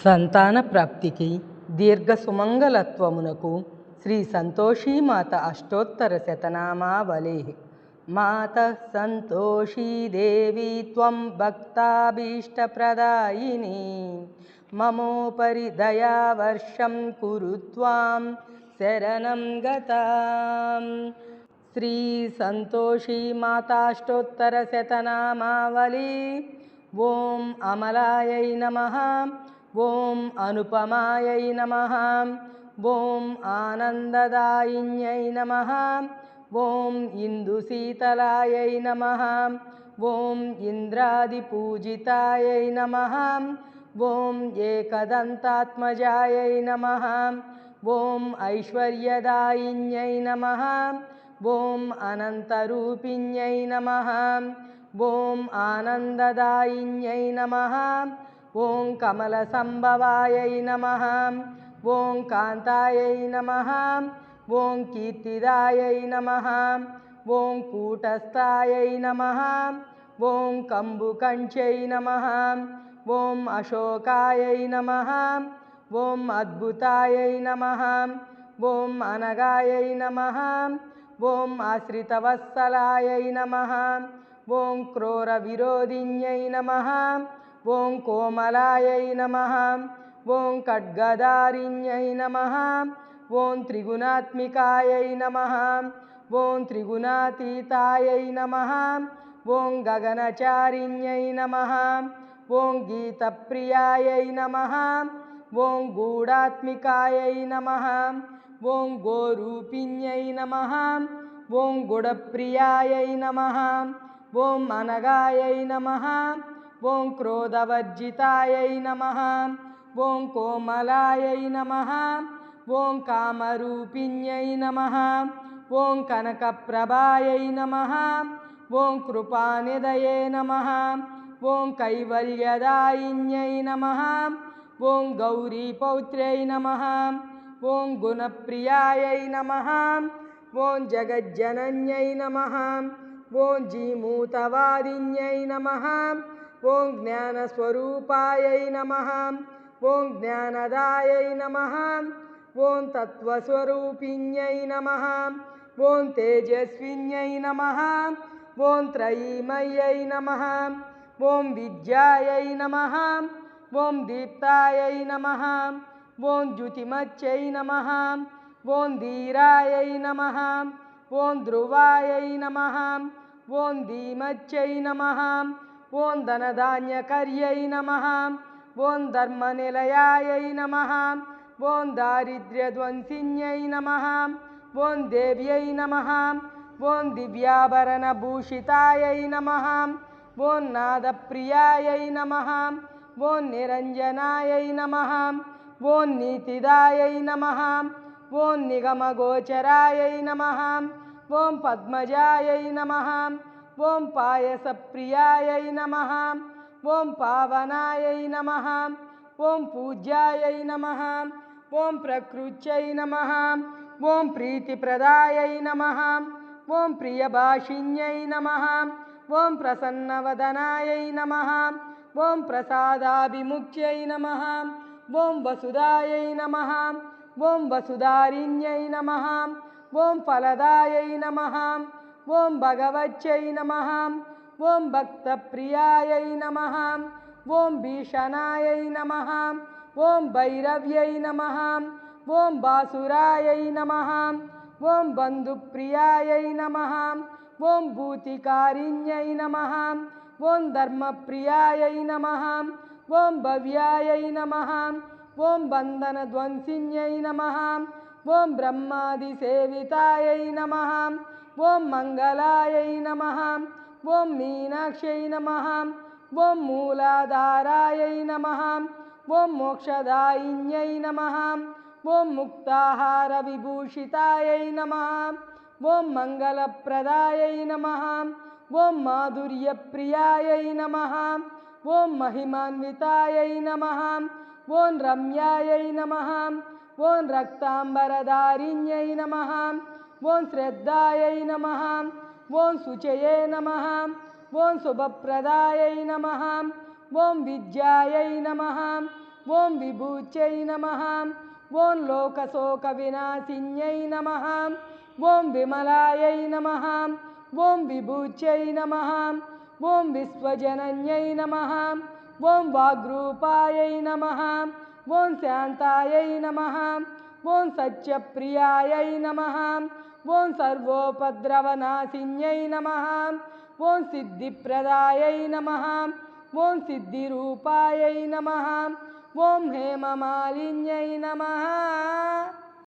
సంతాన ప్రాప్తికి దీర్ఘ సుమంగళత్వమునకు శ్రీ సంతోషీమాత అష్టోత్తర శతనామావళి. మాత సంతోషీదేవి త్వం భక్తాభీష్టప్రదాయిని, మమోపరి దయావర్షం కురు త్వాం శరణం గతాం. శ్రీ సంతోషీమాతాష్టోత్తర శతనామావళి. ఓం అమలాయై నమః, ఓం అనుపమాయై నమః, ఓం ఆనందదాయిన్యై నమః, ఓం ఇందుశీతలాయై నమః, ఓం ఇంద్రాదిపూజితాయై నమః, ఓం ఏకదంతాత్మజాయై నమః, ఓం ఐశ్వర్యదాయిన్యై నమః, ఓం అనంతరూపిణ్యై నమః, ఓం ఆనందదాయిన్యై నమః, ఓం కమలసంభవాయై నమః, ఓం కాంతాయై నమః, ఓం కీర్తిదాయై నమః, ఓం కూటస్థాయై నమః, ఓం కంబుకంచై నమః, ఓం అశోకాయై నమః, ఓం అద్భుతాయై నమః, ఓం అనగాయై నమః, ఓం ఆశ్రితవత్సలాయై నమః, ఓం క్రూర విరోధిన్యై నమః, ఓం కోమలాయై నమః, ఓం ఖడ్గధారిణ్యై నమః, ఓం త్రిగుణాత్మికాయై నమః, ఓం త్రిగుణాతీతాయై నమః, ఓం గగనచారిణ్యై నమః, ఓం గీతప్రియాయై నమః, ఓం గూఢాత్మికాయై నమః, ఓం గోరూపిణ్యై నమః, ఓం గుణప్రియాయై నమః, ఓం అనగాయై నమః, ఓం క్రోధవర్జితాయై నమః, ఓం కోమలాయై నమః, ఓం కామరూపిణ్యై నమః, ఓం కనకప్రభాయై నమః, ఓం కృపానిధయే నమః, ఓం కైవల్యదాయిన్యై నమః, ఓం గౌరీపౌత్ర్యై నమః, ఓం గుణప్రియాయై నమః, ఓం జగజ్జనన్యై నమః, ఓం జీమూతవాదిన్యై నమః, ఓం జ్ఞానస్వరూపాయై నమః, ఓం జ్ఞానదాయై నమః, ఓం తత్వస్వరూపిణ్యై నమః, ఓం తేజస్విన్యై నమః, ఓం త్రయీమయ్యై నమః, ఓం విద్యాయై నమః, ఓం దీప్తాయై నమః, ఓం జ్యుతిమచ్చై నమః, ఓం ధీరాయై నమః, ఓం ధ్రువాయై నమః, ఓం ధీమచ్చై నమః, ఓం ధనధాన్యకర్యై నమః, ఓం ధర్మనిలయాయై నమః, ఓం దారిద్ర్యధ్వంసిన్యై నమః, ఓం దేవ్యై నమః, ఓం దివ్యాభరణభూషితాయై నమః, ఓం నాదప్రియాయై నమః, ఓం నిరంజనాయై నమః, ఓం నీతిదాయై నమః, ఓం నిగమగోచరాయై నమః, ఓం పద్మజాయై నమః, ఓం పాయసప్రియాయై నమః, ఓం పావనాయై నమః, ఓం పూజ్యాయై నమః, ఓం ప్రకృత్యై నమః, ఓం ప్రీతిప్రదాయై నమః, ఓం ప్రియభాషిణ్యై నమః, ఓం ప్రసన్నవదనాయై నమః, ఓం ప్రసాదాభిముఖ్యై నమః, ఓం వసుదాయై నమః, ఓం వసుధారిణ్యై నమః, ఓం ఫలదాయై నమః, ఓం భగవచ్చై నమః, ఓం భక్తప్రియాయై నమః, ఓం భీషణాయై నమః, ఓం భైరవ్యై నమః, ఓం బాసురాయై నమః, ఓం బంధుప్రియాయై నమః, ఓం భూతికారిణ్యై నమః, ఓం ధర్మప్రియాయై నమః, ఓం భవ్యాయై నమః, ఓం బంధనధ్వంసిన్యై నమః, ఓం బ్రహ్మాదిసేవితాయై నమః, ఓం మంగళాయై నమః, ఓం మీనాక్షై నమః, ఓం మూలాధారాయై నమః, ఓం మోక్షదాయిన్యై నమః, ఓం ముక్తాహార విభూషితాయై నమః, ఓం మంగళప్రదాయై నమః, ఓం మాధుర్యప్రియాయై నమః, ఓం మహిమాన్వితాయై నమః, ఓం రమ్యాయై నమః, ఓం రక్తాంబరధారిణ్యై నమః, ఓం శ్రద్ధాయై నమః, ఓం శుచయే నమః, ఓం శుభప్రదాయై నమః, ఓం విద్యాయై నమః, ఓం విభూత్యై నమః ఓం లోకశోకవినాశిన్యై నమః ఓం విమలాయై నమః ఓం విభూత్యై నమః ఓం విశ్వజనన్యై నమః ఓం వాగ్రూపాయై నమః ఓం శాంతాయై నమః ఓం సత్యప్రియాయై నమః ఓం సర్వోపద్రవనాశిన్యై నమః ఓం సిద్ధిప్రదాయై నమః ఓం సిద్ధిరూపాయై నమః ఓం హేమమాలిన్యై నమః.